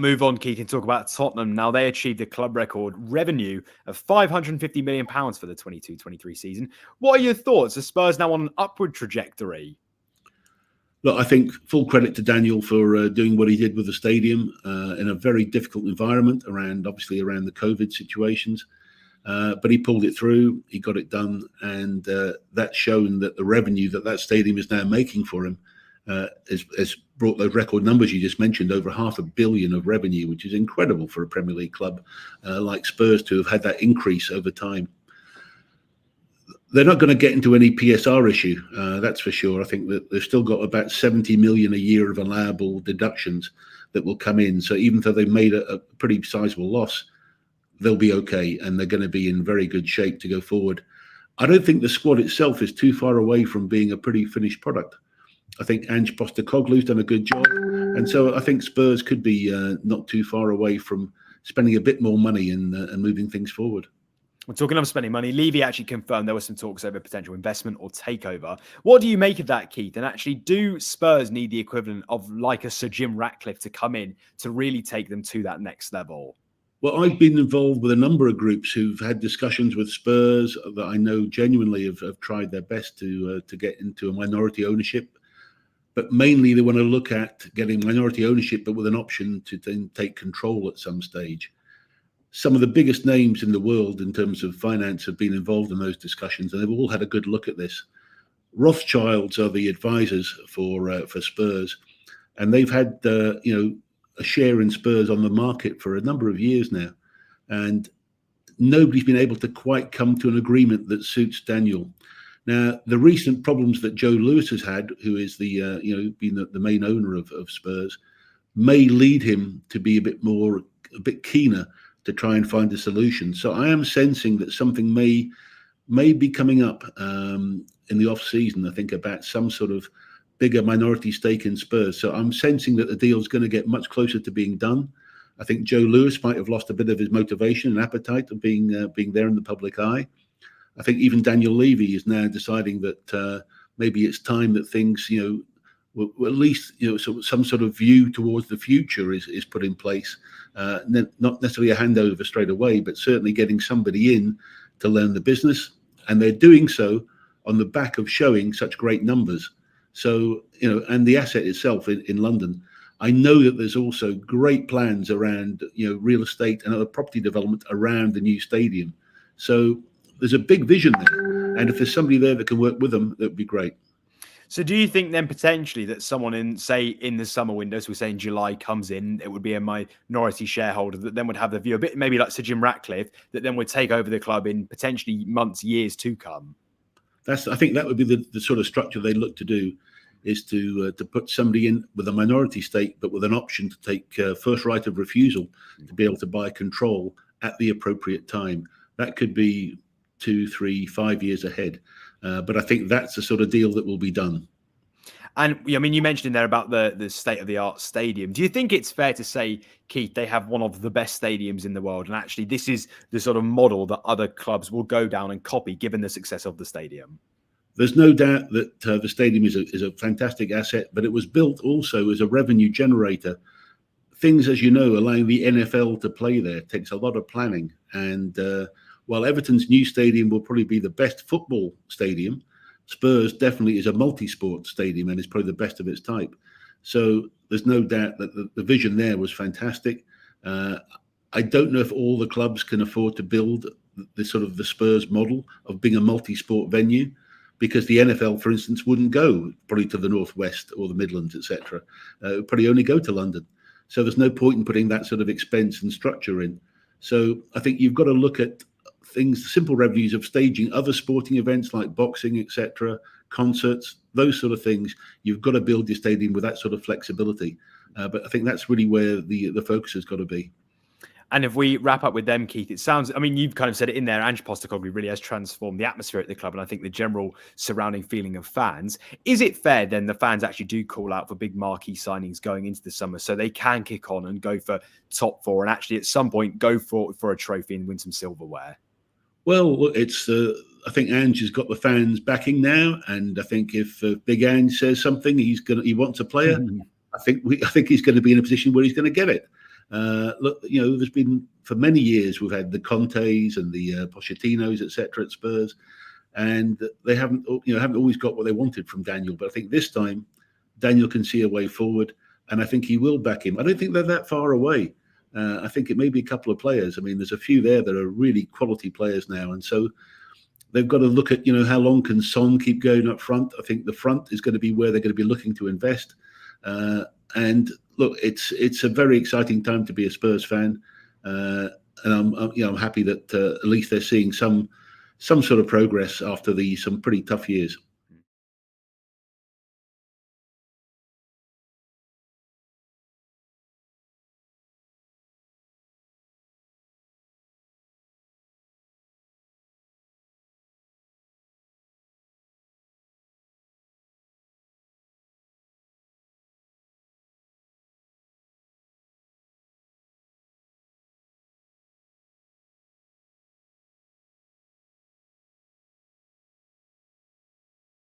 move on, Keith, and talk about Tottenham. Now, they achieved a club record revenue of £550 million for the 22-23 season. What are your thoughts? Are Spurs now on an upward trajectory? Look, I think full credit to Daniel for doing what he did with the stadium in a very difficult environment around the COVID situations. But he pulled it through, he got it done, and that's shown that the revenue that stadium is now making for him has brought those record numbers you just mentioned, over £500 million of revenue, which is incredible for a Premier League club like Spurs to have had that increase over time. They're not going to get into any PSR issue, that's for sure. I think that they've still got about 70 million a year of allowable deductions that will come in. So even though they've made a pretty sizable loss, they'll be okay, and they're going to be in very good shape to go forward. I don't think the squad itself is too far away from being a pretty finished product. I think Ange Postecoglou's done a good job, and so I think Spurs could be not too far away from spending a bit more money and moving things forward. We're talking of spending money. Levy actually confirmed there were some talks over potential investment or takeover. What do you make of that, Keith? And actually, do Spurs need the equivalent of like a Sir Jim Ratcliffe to come in to really take them to that next level? Well, I've been involved with a number of groups who've had discussions with Spurs that I know genuinely have tried their best to get into a minority ownership. But mainly they want to look at getting minority ownership, but with an option to then take control at some stage. Some of the biggest names in the world in terms of finance have been involved in those discussions, and they've all had a good look at this. Rothschilds are the advisors for Spurs, and they've had a share in Spurs on the market for a number of years now, and nobody's been able to quite come to an agreement that suits Daniel. Now, the recent problems that Joe Lewis has had, who is been the main owner of Spurs, may lead him to be a bit keener to try and find a solution. So I am sensing that something may be coming up in the off season. I think about some sort of bigger minority stake in Spurs. So I'm sensing that the deal is going to get much closer to being done. I think Joe Lewis might have lost a bit of his motivation and appetite of being there in the public eye. I think even Daniel Levy is now deciding that maybe it's time that things, well, at least some sort of view towards the future is put in place. Not necessarily a handover straight away, but certainly getting somebody in to learn the business, and they're doing so on the back of showing such great numbers. So and the asset itself in London. I know that there's also great plans around real estate and other property development around the new stadium. So there's a big vision there, and if there's somebody there that can work with them, that would be great. So do you think then potentially that someone in the summer window, so we're saying July, comes in, it would be a minority shareholder that then would have the view, a bit maybe like Sir Jim Ratcliffe, that then would take over the club in potentially months, years to come? I think that would be the sort of structure they look to do, is to put somebody in with a minority stake, but with an option to take first right of refusal to be able to buy control at the appropriate time. That could be 2, 3, 5 years ahead. But I think that's the sort of deal that will be done. And I mean, you mentioned in there about the state-of-the-art stadium. Do you think it's fair to say, Keith, they have one of the best stadiums in the world, and actually this is the sort of model that other clubs will go down and copy, given the success of the stadium? There's no doubt that the stadium is a fantastic asset, but it was built also as a revenue generator. Things, as you know, allowing the NFL to play there takes a lot of planning. And while Everton's new stadium will probably be the best football stadium, Spurs definitely is a multi-sport stadium and is probably the best of its type. So there's no doubt that the vision there was fantastic. I don't know if all the clubs can afford to build the Spurs model of being a multi-sport venue, because the NFL, for instance, wouldn't go probably to the Northwest or the Midlands, etc. It would probably only go to London. So there's no point in putting that sort of expense and structure in. So I think you've got to look at things, simple revenues of staging other sporting events like boxing, etc., concerts, those sort of things. You've got to build your stadium with that sort of flexibility. But I think that's really where the focus has got to be. And if we wrap up with them, Keith, it sounds, I mean, you've kind of said it in there, Ange Postecoglou really has transformed the atmosphere at the club, and I think the general surrounding feeling of fans. Is it fair then the fans actually do call out for big marquee signings going into the summer, so they can kick on and go for top four and actually at some point go for a trophy and win some silverware? Well, it's I think Ange has got the fans backing now, and I think if Big Ange says something, he wants a player. I think he's going to be in a position where he's going to get it. Look, there's been for many years we've had the Contes and the Pochettinos, etc. at Spurs, and they haven't always got what they wanted from Daniel. But I think this time Daniel can see a way forward, and I think he will back him. I don't think they're that far away. I think it may be a couple of players. I mean, there's a few there that are really quality players now, and so they've got to look at how long can Son keep going up front. I think the front is going to be where they're going to be looking to invest. And look, it's a very exciting time to be a Spurs fan, and I'm happy that at least they're seeing some sort of progress after some pretty tough years.